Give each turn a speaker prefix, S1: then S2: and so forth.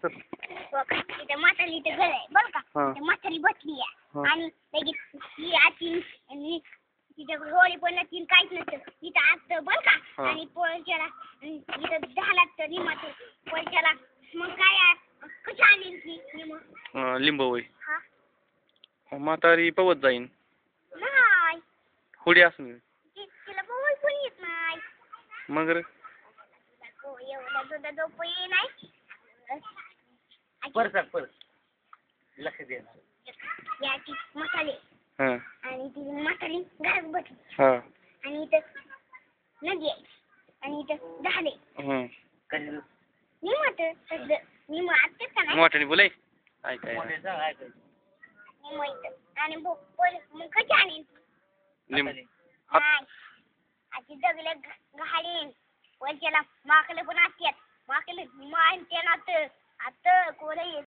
S1: चल.
S2: तिथे म्हातारी इथे घर आहे बरं का.
S1: हा.
S2: ते म्हातारी बसली आहे
S1: हा.
S2: आणि लगेच ती आती आणि तिच्या होळी पण नसतील काहीच नसतं तिथं असतं बरं का.
S1: हा.
S2: आणि पोळच्याला इथं झाला तर निमात पोळच्याला मग काय आहे, कशी आली ती निम
S1: लिंब होय.
S2: हा
S1: म्हातारी पवत जाईन.
S2: नाही
S1: होडी असून
S2: तिला पोळ पण येत नाही.
S1: मग रे
S2: एवढा सुद्धा झोप ये नाही.
S3: परत लक्ष दे
S2: याची मसाले
S1: हा.
S2: आणि ती म्हातारी घरात बसली
S1: हा.
S2: आणि इथं नदी आहे आणि इथं झाले निमत निम आत्तेच का नाही
S1: मोठ्याने बोलाय ऐकाय
S2: निम इथं आणि मग कशी आणीन
S1: लिंब
S2: आधी जगले घालीन वरच्याला माकले पण असतात माकले मान त्याला आता कोण येत